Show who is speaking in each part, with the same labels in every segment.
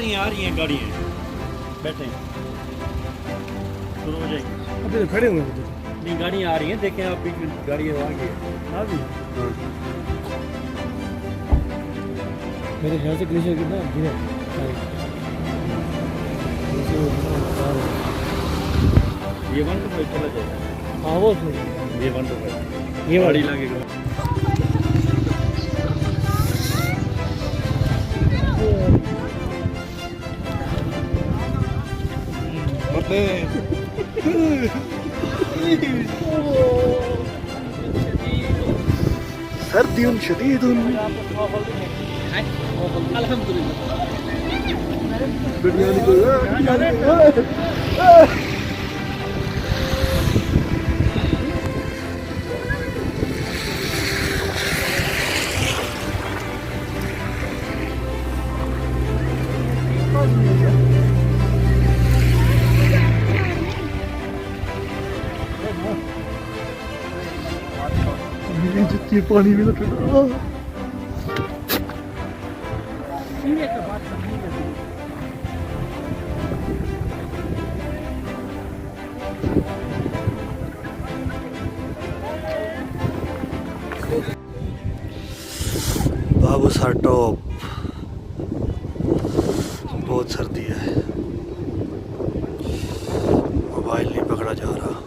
Speaker 1: रही हैं गाड़ियाँ। बैठे हैं, शुरू हो जाएंगे।
Speaker 2: अभी तो खड़े हुए हैं।
Speaker 1: नहीं, गाड़ियाँ आ रही हैं, देखें आप बीच में गाड़ी आ गई है।
Speaker 2: आ गई मेरे ख्याल से ग्लेशियर कितना गिरा
Speaker 1: ये 1 to 5 चला जाएगा।
Speaker 2: हाँ वो
Speaker 1: ये 1 to 5
Speaker 2: ये
Speaker 1: गाड़ी लगेगा।
Speaker 2: सर्दी शदीद जितनी पानी में बाबू सर टॉप बहुत सर्दी है, मोबाइल नहीं पकड़ा जा रहा।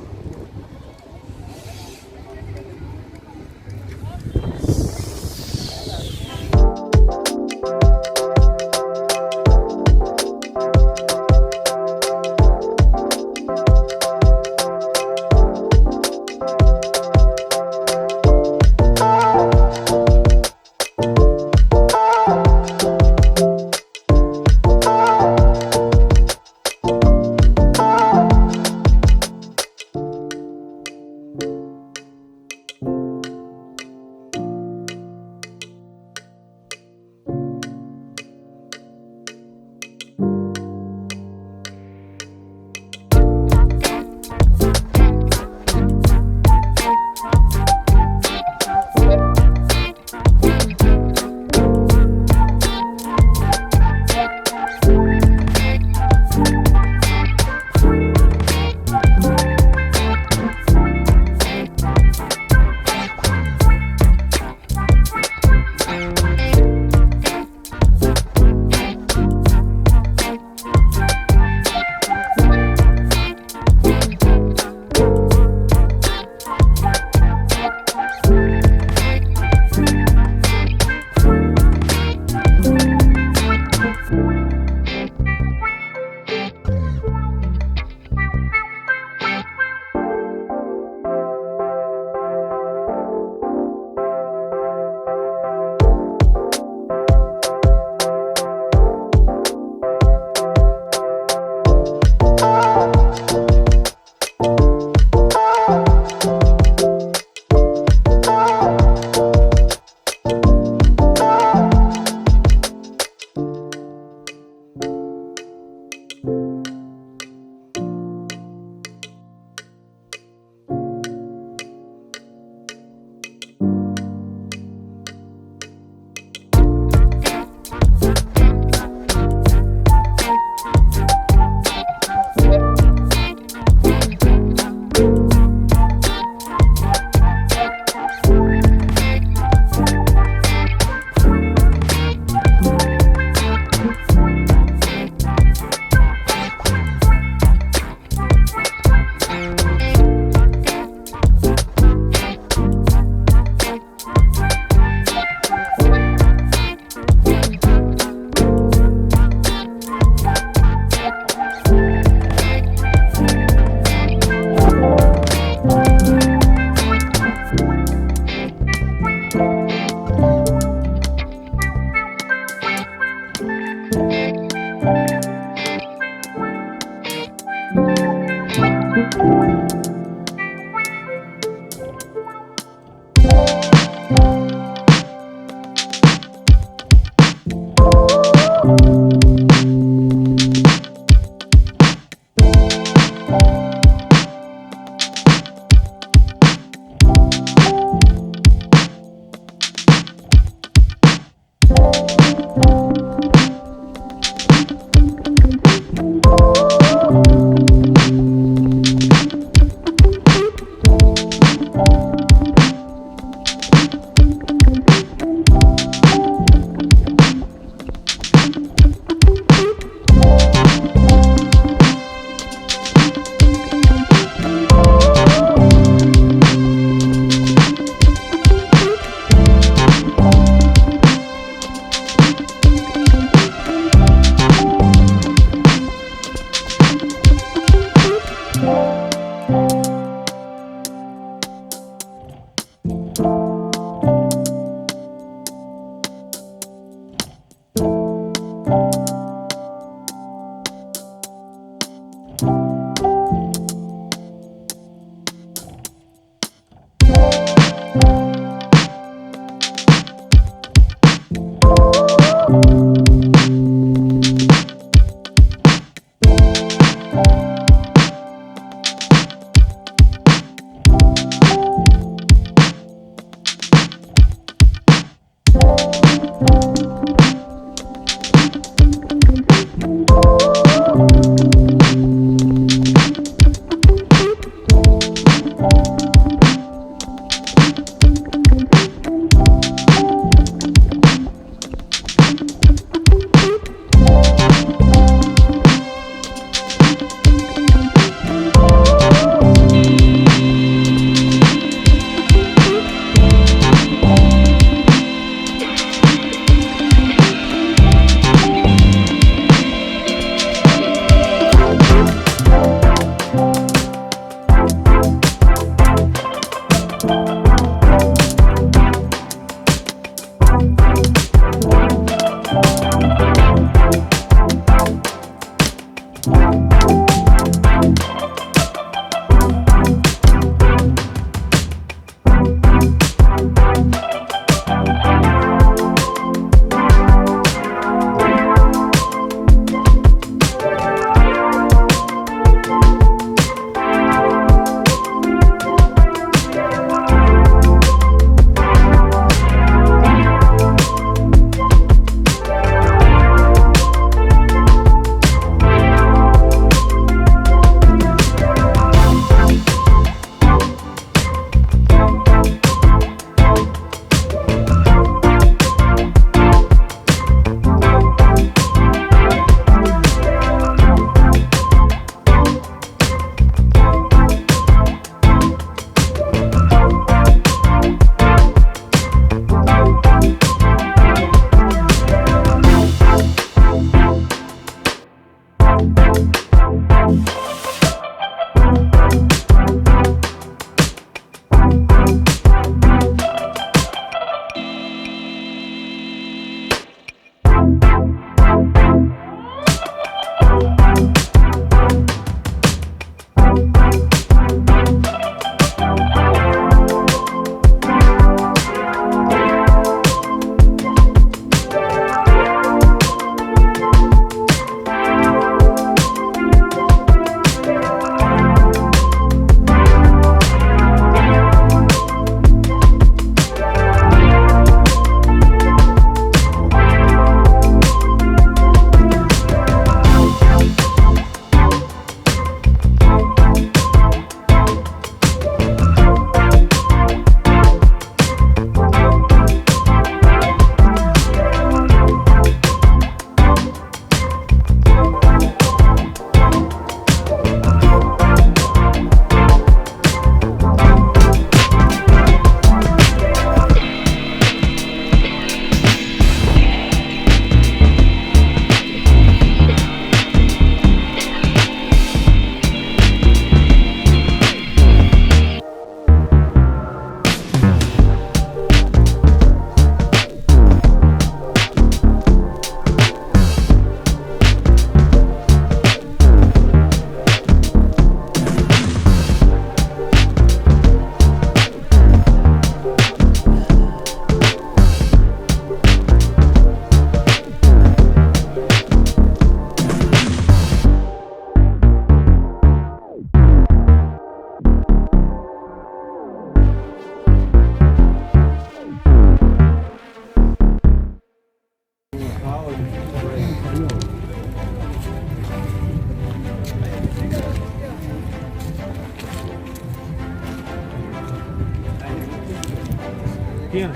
Speaker 2: छुट्टियाँ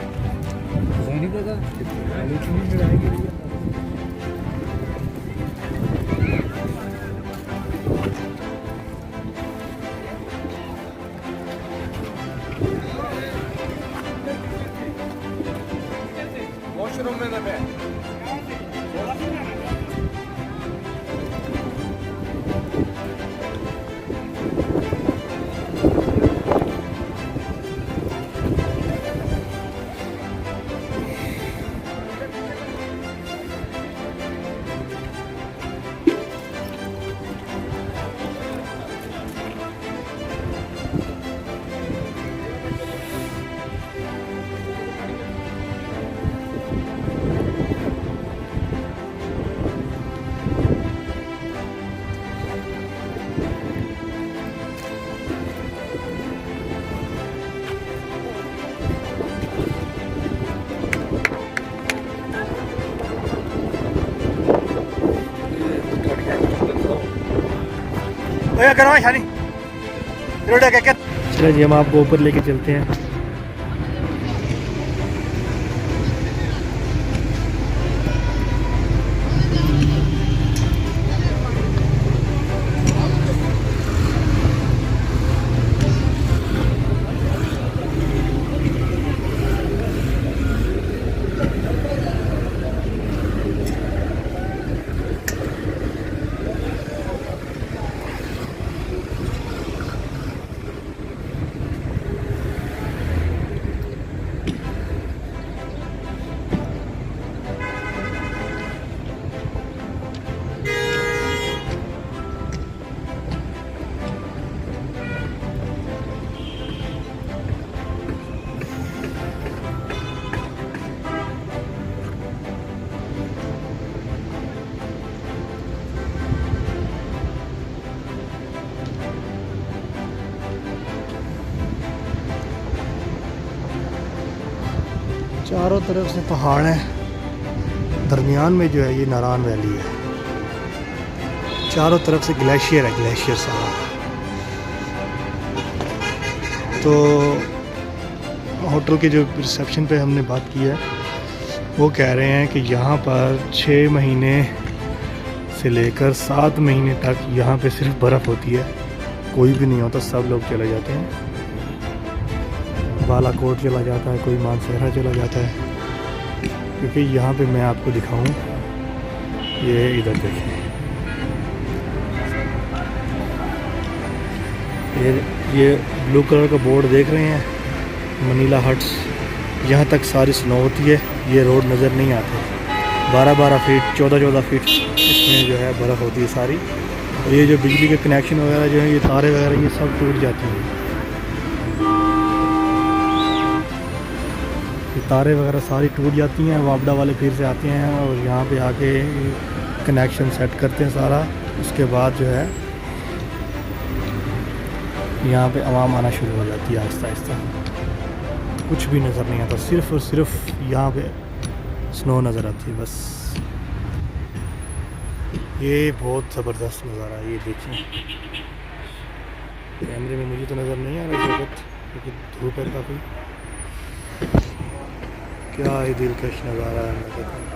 Speaker 2: नहीं पता इतनी लड़ाई की भैया
Speaker 3: वॉशरूम में ना मैं
Speaker 2: चलो जी हम आपको ऊपर लेके चलते हैं।
Speaker 4: चारों तरफ से पहाड़ हैं, दरमियान में जो है ये नारान वैली है। चारों तरफ से ग्लेशियर है, ग्लेशियर सारा। तो होटल के जो रिसेप्शन पे हमने बात की है वो कह रहे हैं कि यहाँ पर 6 महीने से लेकर 7 महीने तक यहाँ पे सिर्फ बर्फ़ होती है, कोई भी नहीं होता, सब लोग चले जाते हैं। बालाकोट चला जाता है, कोई मानसहरा चला जाता है, क्योंकि यहाँ पे मैं आपको दिखाऊं, ये इधर देखिए, ये ब्लू कलर का बोर्ड देख रहे हैं, मनीला हट्स, यहाँ तक सारी स्नो होती है। ये रोड नज़र नहीं आते, 12-12 फीट 14-14 फीट इसमें जो है बर्फ़ होती है सारी। और ये जो बिजली के कनेक्शन वगैरह जो है, ये तारे वगैरह ये सब टूट जाती हैं। तारे वगैरह सारी टूट जाती हैं, वापडा वाले फिर से आते हैं और यहाँ पे आके कनेक्शन सेट करते हैं सारा। उसके बाद जो है यहाँ पे आवाम आना शुरू हो जाती है आहिस्ता आहिस्ता। कुछ भी नज़र नहीं आता, सिर्फ़ और सिर्फ यहाँ पे स्नो नज़र आती है बस। ये बहुत ज़बरदस्त नज़ारा है, ये देखिए। कैमरे में मुझे तो नज़र नहीं आ रहा इस वक्त, क्योंकि धूप है काफ़ी। क्या ही दिलकश नज़ारा है, मैं कहता हूँ।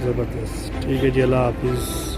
Speaker 4: ज़बरदस्त। ठीक है जी, अल्लाह हाफिज़।